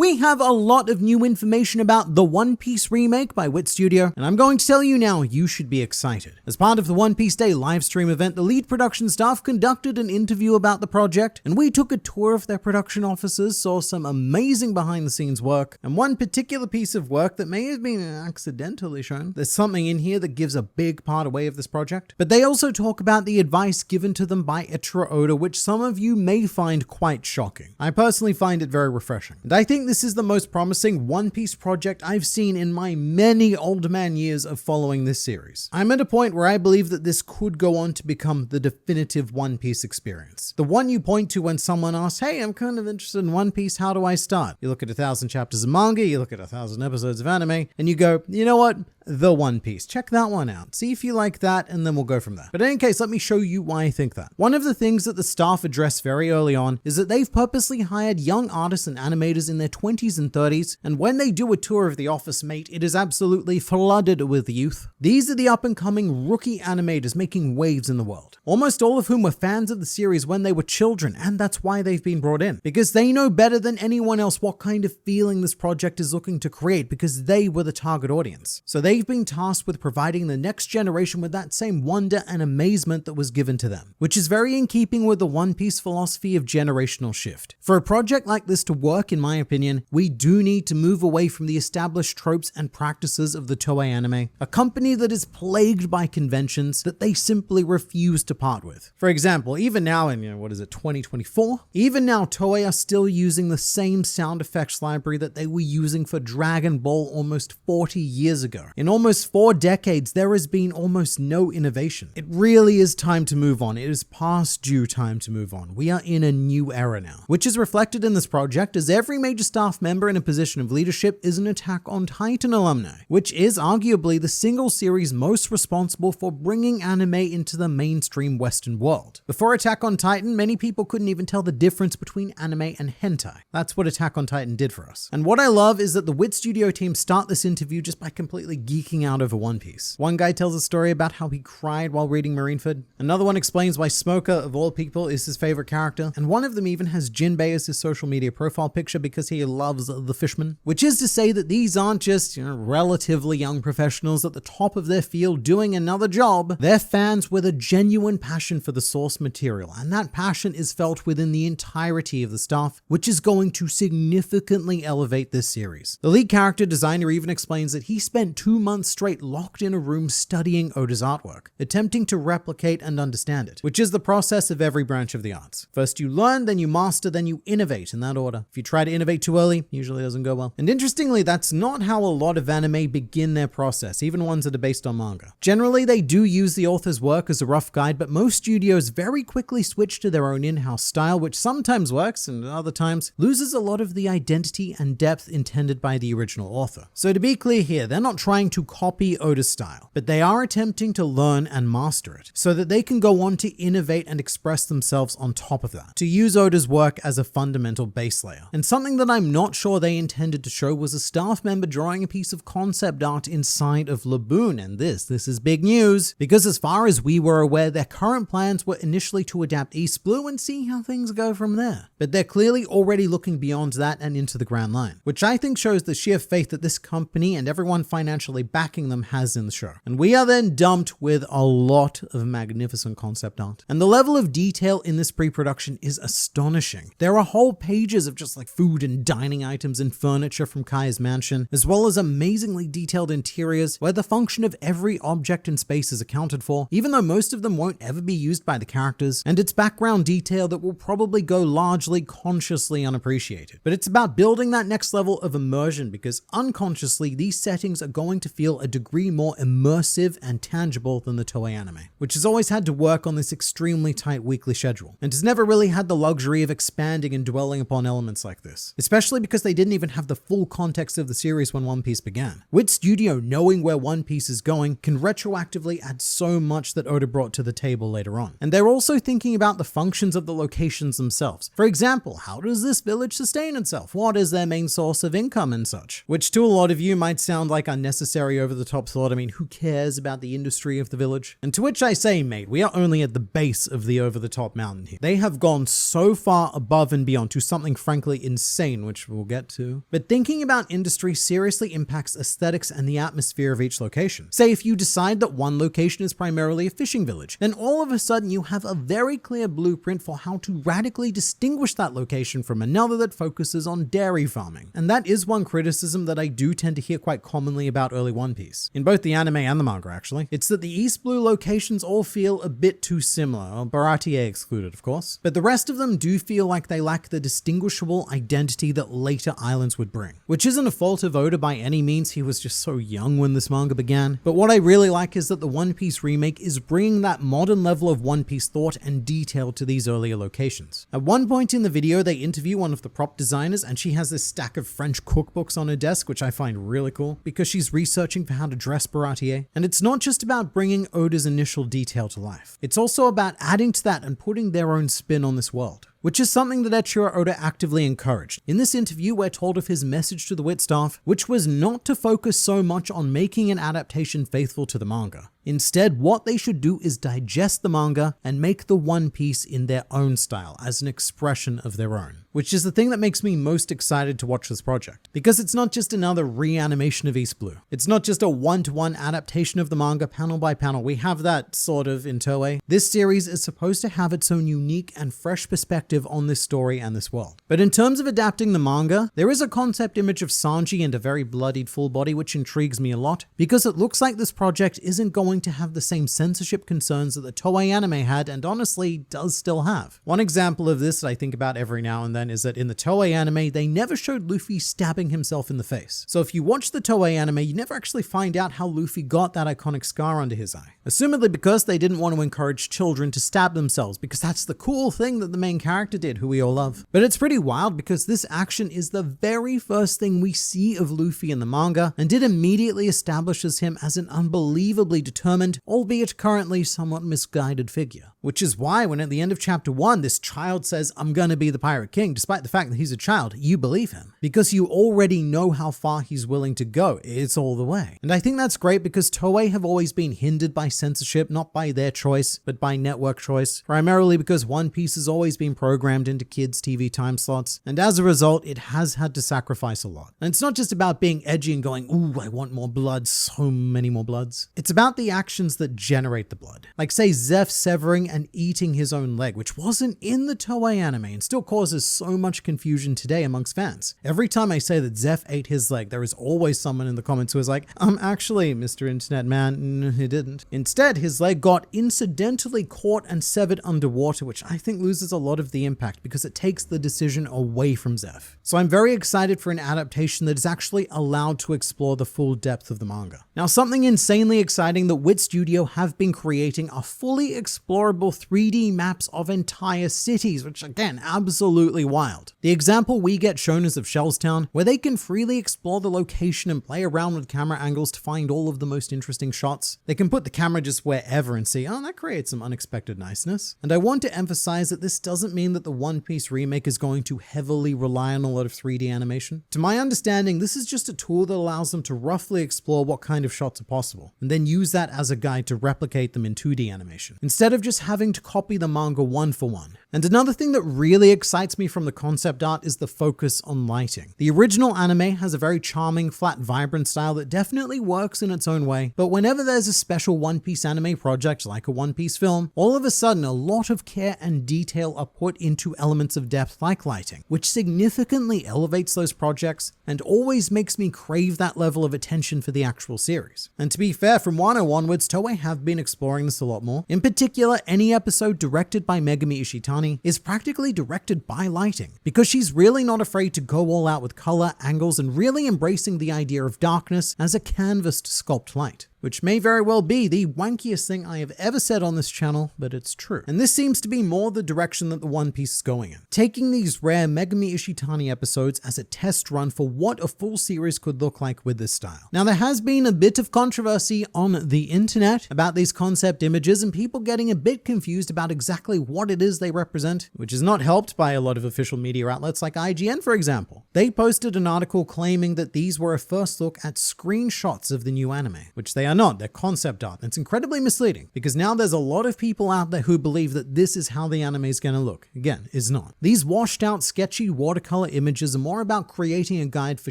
we have a lot of new information about the One Piece remake by Wit Studio, and I'm going to tell you now, you should be excited. As part of the One Piece Day livestream event, the lead production staff conducted an interview about the project, and we took a tour of their production offices, saw some amazing behind-the-scenes work, and one particular piece of work that may have been accidentally shown. There's something in here that gives a big part away of this project, but they also talk about the advice given to them by Eiichiro Oda, which some of you may find quite shocking. I personally find it very refreshing, and I think this is the most promising One Piece project I've seen in my many old man years of following this series. I'm at a point where I believe that this could go on to become the definitive One Piece experience. The one you point to when someone asks, hey, I'm kind of interested in One Piece, how do I start? You look at 1,000 chapters of manga, you look at 1,000 episodes of anime, and you go, you know what? The One Piece. Check that one out. See if you like that, and then we'll go from there. But in any case, let me show you why I think that. One of the things that the staff addressed very early on is that they've purposely hired young artists and animators in their 20s and 30s, and when they do a tour of the office, mate, it is absolutely flooded with youth. These are the up-and-coming rookie animators making waves in the world, almost all of whom were fans of the series when they were children, and that's why they've been brought in, because they know better than anyone else what kind of feeling this project is looking to create, because they were the target audience. So they've been tasked with providing the next generation with that same wonder and amazement that was given to them, which is very in keeping with the One Piece philosophy of generational shift. For a project like this to work, in my opinion, we do need to move away from the established tropes and practices of the Toei anime, a company that is plagued by conventions that they simply refuse to part with. For example, even now in, 2024? Even now, Toei are still using the same sound effects library that they were using for Dragon Ball almost 40 years ago. In almost 4 decades, there has been almost no innovation. It really is time to move on. It is past due time to move on. We are in a new era now, which is reflected in this project as every major staff member in a position of leadership is an Attack on Titan alumni, which is arguably the single series most responsible for bringing anime into the mainstream Western world. Before Attack on Titan, many people couldn't even tell the difference between anime and hentai. That's what Attack on Titan did for us. And what I love is that the Wit Studio team start this interview just by completely geeking out over One Piece. One guy tells a story about how he cried while reading Marineford. Another one explains why Smoker, of all people, is his favorite character. And one of them even has Jinbei as his social media profile picture because he loves the fishman. Which is to say that these aren't just, relatively young professionals at the top of their field doing another job. They're fans with a genuine passion for the source material. And that passion is felt within the entirety of the staff, which is going to significantly elevate this series. The lead character designer even explains that he spent 2 months straight locked in a room studying Oda's artwork, attempting to replicate and understand it, which is the process of every branch of the arts. First you learn, then you master, then you innovate in that order. If you try to innovate too early, usually doesn't go well. And interestingly, that's not how a lot of anime begin their process, even ones that are based on manga. Generally, they do use the author's work as a rough guide, but most studios very quickly switch to their own in-house style, which sometimes works and other times loses a lot of the identity and depth intended by the original author. So to be clear here, they're not trying to copy Oda's style, but they are attempting to learn and master it so that they can go on to innovate and express themselves on top of that, to use Oda's work as a fundamental base layer. And something that I'm not sure they intended to show was a staff member drawing a piece of concept art inside of Laboon, and this is big news, because as far as we were aware, their current plans were initially to adapt East Blue and see how things go from there. But they're clearly already looking beyond that and into the Grand Line, which I think shows the sheer faith that this company and everyone financially backing them has in the show. And we are then dumped with a lot of magnificent concept art. And the level of detail in this pre-production is astonishing. There are whole pages of just like food and dining items and furniture from Kaya's mansion, as well as amazingly detailed interiors where the function of every object in space is accounted for, even though most of them won't ever be used by the characters, and it's background detail that will probably go largely consciously unappreciated. But it's about building that next level of immersion, because unconsciously these settings are going to feel a degree more immersive and tangible than the Toei anime, which has always had to work on this extremely tight weekly schedule, and has never really had the luxury of expanding and dwelling upon elements like this, especially because they didn't even have the full context of the series when One Piece began. Wit Studio, knowing where One Piece is going, can retroactively add so much that Oda brought to the table later on. And they're also thinking about the functions of the locations themselves. For example, how does this village sustain itself? What is their main source of income and such? Which to a lot of you might sound like unnecessary unnecessary over-the-top thought. I mean, who cares about the industry of the village? And to which I say, mate, we are only at the base of the over-the-top mountain here. They have gone so far above and beyond to something frankly insane, which we'll get to. But thinking about industry seriously impacts aesthetics and the atmosphere of each location. Say if you decide that one location is primarily a fishing village, then all of a sudden you have a very clear blueprint for how to radically distinguish that location from another that focuses on dairy farming. And that is one criticism that I do tend to hear quite commonly about early One Piece, in both the anime and the manga actually. It's that the East Blue locations all feel a bit too similar, Baratie excluded of course, but the rest of them do feel like they lack the distinguishable identity that later islands would bring. Which isn't a fault of Oda by any means, he was just so young when this manga began. But what I really like is that the One Piece remake is bringing that modern level of One Piece thought and detail to these earlier locations. At one point in the video, they interview one of the prop designers and she has this stack of French cookbooks on her desk, which I find really cool because she's researching for how to dress Baratie. And it's not just about bringing Oda's initial detail to life. It's also about adding to that and putting their own spin on this world, which is something that Eiichiro Oda actively encouraged. In this interview, we're told of his message to the Wit staff, which was not to focus so much on making an adaptation faithful to the manga. Instead, what they should do is digest the manga and make the One Piece in their own style, as an expression of their own. Which is the thing that makes me most excited to watch this project. Because it's not just another reanimation of East Blue. It's not just a one-to-one adaptation of the manga panel by panel. We have that sort of in Toei. This series is supposed to have its own unique and fresh perspective on this story and this world. But in terms of adapting the manga, there is a concept image of Sanji and a very bloodied full body which intrigues me a lot, because it looks like this project isn't going to have the same censorship concerns that the Toei anime had, and honestly does still have. One example of this that I think about every now and then is that in the Toei anime, they never showed Luffy stabbing himself in the face. So if you watch the Toei anime, you never actually find out how Luffy got that iconic scar under his eye. Assumedly because they didn't want to encourage children to stab themselves, because that's the cool thing that the main character did, who we all love. But it's pretty wild because this action is the very first thing we see of Luffy in the manga, and it immediately establishes him as an unbelievably determined, albeit currently somewhat misguided figure. Which is why when at the end of chapter 1, this child says, "I'm gonna be the Pirate King," despite the fact that he's a child, you believe him. Because you already know how far he's willing to go. It's all the way. And I think that's great because Toei have always been hindered by censorship, not by their choice, but by network choice. Primarily because One Piece has always been programmed into kids' TV time slots, and as a result, it has had to sacrifice a lot. And it's not just about being edgy and going, "Ooh, I want more blood, so many more bloods." It's about the actions that generate the blood. Like say Zeph severing and eating his own leg, which wasn't in the Toei anime and still causes so much confusion today amongst fans. Every time I say that Zeph ate his leg, there is always someone in the comments who is like, actually, Mr. Internet Man, he didn't. Instead, his leg got incidentally caught and severed underwater, which I think loses a lot of the impact because it takes the decision away from Zeph. So I'm very excited for an adaptation that is actually allowed to explore the full depth of the manga. Now, something insanely exciting that Wit Studio have been creating are fully explorable 3D maps of entire cities, which again, absolutely wild. The example we get shown is of Shellstown, where they can freely explore the location and play around with camera angles to find all of the most interesting shots. They can put the camera just wherever and see, oh, that creates some unexpected niceness. And I want to emphasize that this doesn't mean that the One Piece remake is going to heavily rely on a lot of 3D animation. To my understanding, this is just a tool that allows them to roughly explore what kind of shots are possible, and then use that as a guide to replicate them in 2D animation, instead of just having to copy the manga one for one. And another thing that really excites me from the concept art is the focus on lighting. The original anime has a very charming, flat, vibrant style that definitely works in its own way, but whenever there's a special One Piece anime project like a One Piece film, all of a sudden a lot of care and detail are put into elements of depth like lighting, which significantly elevates those projects and always makes me crave that level of attention for the actual series. And to be fair, from Wano onwards, Toei have been exploring this a lot more. In particular, any episode directed by Megumi Ishitani is practically directed by lighting, because she's really not afraid to go all out with color, angles, and really embracing the idea of darkness as a canvas to sculpt light. which may very well be the wankiest thing I have ever said on this channel, but it's true. And this seems to be more the direction that the One Piece is going in, taking these rare Megami Ishitani episodes as a test run for what a full series could look like with this style. Now, there has been a bit of controversy on the internet about these concept images and people getting a bit confused about exactly what it is they represent, which is not helped by a lot of official media outlets like IGN, for example. They posted an article claiming that these were a first look at screenshots of the new anime, which they are not. They're concept art. It's incredibly misleading because now there's a lot of people out there who believe that this is how the anime is going to look. Again, is not. These washed out, sketchy watercolor images are more about creating a guide for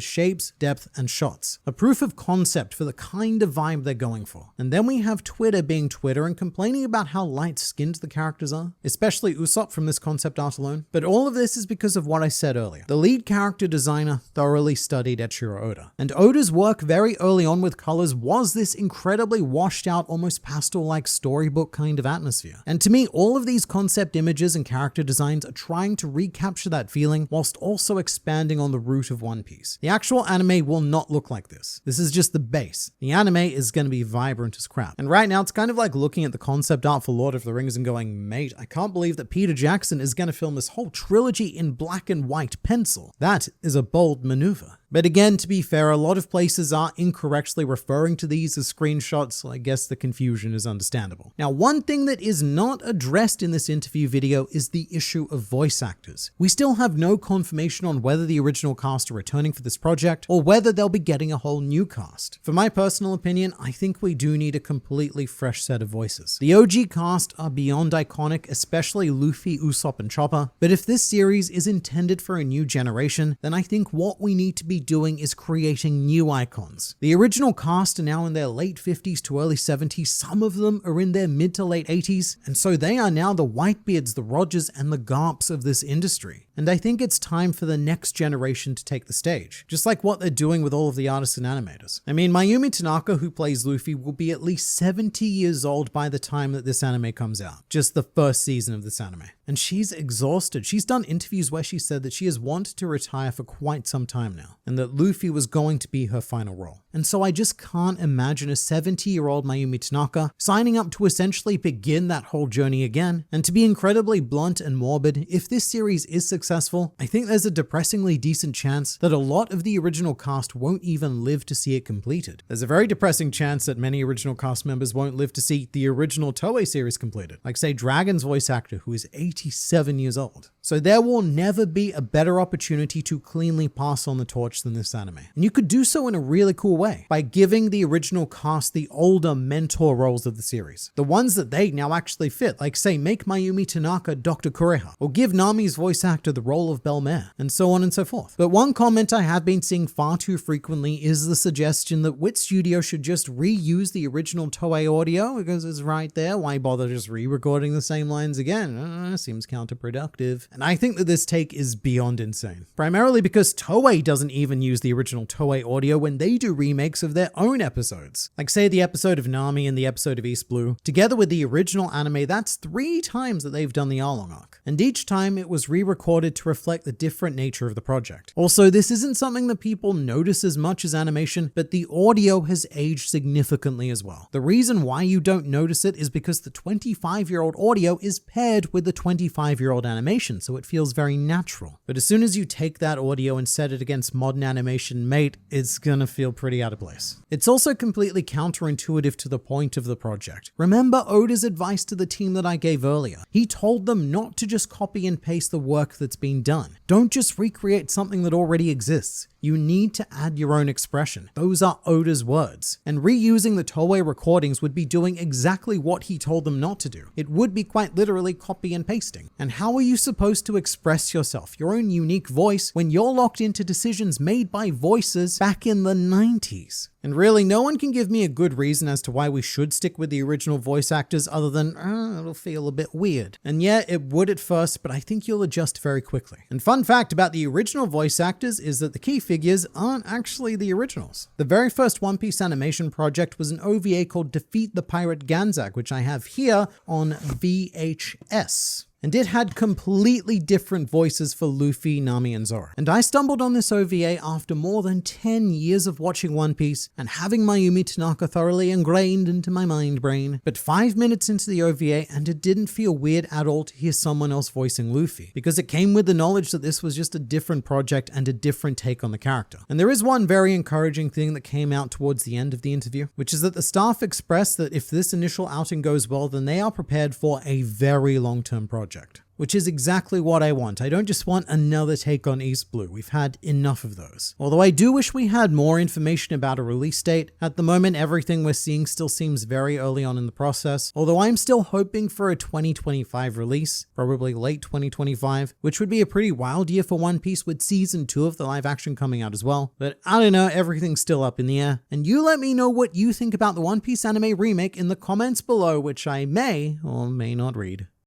shapes, depth, and shots. A proof of concept for the kind of vibe they're going for. And then we have Twitter being Twitter and complaining about how light-skinned the characters are, especially Usopp from this concept art alone. But all of this is because of what I said earlier. The lead character designer thoroughly studied Eiichiro Oda. And Oda's work very early on with colors was this incredibly washed out, almost pastel-like storybook kind of atmosphere. And to me, all of these concept images and character designs are trying to recapture that feeling whilst also expanding on the root of One Piece. The actual anime will not look like this. This is just the base. The anime is going to be vibrant as crap. And right now, it's kind of like looking at the concept art for Lord of the Rings and going, mate, I can't believe that Peter Jackson is going to film this whole trilogy in black and white pencil. That is a bold maneuver. But again, to be fair, a lot of places are incorrectly referring to these as screenshots, so I guess the confusion is understandable. Now, one thing that is not addressed in this interview video is the issue of voice actors. We still have no confirmation on whether the original cast are returning for this project or whether they'll be getting a whole new cast. For my personal opinion, I think we do need a completely fresh set of voices. The OG cast are beyond iconic, especially Luffy, Usopp, and Chopper, but if this series is intended for a new generation, then I think what we need to be doing is creating new icons. The original cast are now in their late 50s to early 70s. Some of them are in their mid to late 80s. And so they are now the Whitebeards, the Rogers, and the Garps of this industry. And I think it's time for the next generation to take the stage, just like what they're doing with all of the artists and animators. I mean, Mayumi Tanaka, who plays Luffy, will be at least 70 years old by the time that this anime comes out, just the first season of this anime. And she's exhausted. She's done interviews where she said that she has wanted to retire for quite some time now, and that Luffy was going to be her final role. And so I just can't imagine a 70-year-old Mayumi Tanaka signing up to essentially begin that whole journey again. And to be incredibly blunt and morbid, if this series is successful, I think there's a depressingly decent chance that a lot of the original cast won't even live to see it completed. There's a very depressing chance that many original cast members won't live to see the original Toei series completed, like say Dragon's voice actor, who is 87 years old. So there will never be a better opportunity to cleanly pass on the torch than this anime. And you could do so in a really cool way by giving the original cast the older mentor roles of the series. The ones that they now actually fit, like say make Mayumi Tanaka Dr. Kureha, or give Nami's voice actor the role of Belmare, and so on and so forth. But one comment I have been seeing far too frequently is the suggestion that Wit Studio should just reuse the original Toei audio because it's right there. Why bother just re-recording the same lines again? Seems counterproductive. And I think that this take is beyond insane. Primarily because Toei doesn't even use the original Toei audio when they do remakes of their own episodes. Like say the episode of Nami and the episode of East Blue. Together with the original anime, that's 3 times that they've done the Arlong arc. And each time it was re-recorded to reflect the different nature of the project. Also, this isn't something that people notice as much as animation, but the audio has aged significantly as well. The reason why you don't notice it is because the 25-year-old audio is paired with the 25-year-old animation, so it feels very natural. But as soon as you take that audio and set it against modern animation, mate, it's gonna feel pretty out of place. It's also completely counterintuitive to the point of the project. Remember Oda's advice to the team that I gave earlier? He told them not to just copy and paste the work that's been done. Don't just recreate something that already exists. You need to add your own expression. Those are Oda's words. And reusing the Toei recordings would be doing exactly what he told them not to do. It would be quite literally copy and pasting. And how are you supposed to express yourself, your own unique voice, when you're locked into decisions made by voices back in the 90s? And really, no one can give me a good reason as to why we should stick with the original voice actors other than, it'll feel a bit weird. And yeah, it would at first, but I think you'll adjust very quickly. And fun fact about the original voice actors is that the key figures aren't actually the originals. The very first One Piece animation project was an OVA called Defeat the Pirate Ganzak, which I have here on VHS. and it had completely different voices for Luffy, Nami, and Zoro. And I stumbled on this OVA after more than 10 years of watching One Piece and having Mayumi Tanaka thoroughly ingrained into my mind brain. But 5 minutes into the OVA, and it didn't feel weird at all to hear someone else voicing Luffy, because it came with the knowledge that this was just a different project and a different take on the character. And there is one very encouraging thing that came out towards the end of the interview, which is that the staff expressed that if this initial outing goes well, then they are prepared for a very long-term project. Which is exactly what I want. I don't just want another take on East Blue. We've had enough of those. Although I do wish we had more information about a release date. At the moment, everything we're seeing still seems very early on in the process. Although I'm still hoping for a 2025 release, probably late 2025, which would be a pretty wild year for One Piece with season 2 of the live action coming out as well. But I don't know, everything's still up in the air. And you let me know what you think about the One Piece anime remake in the comments below, which I may or may not read.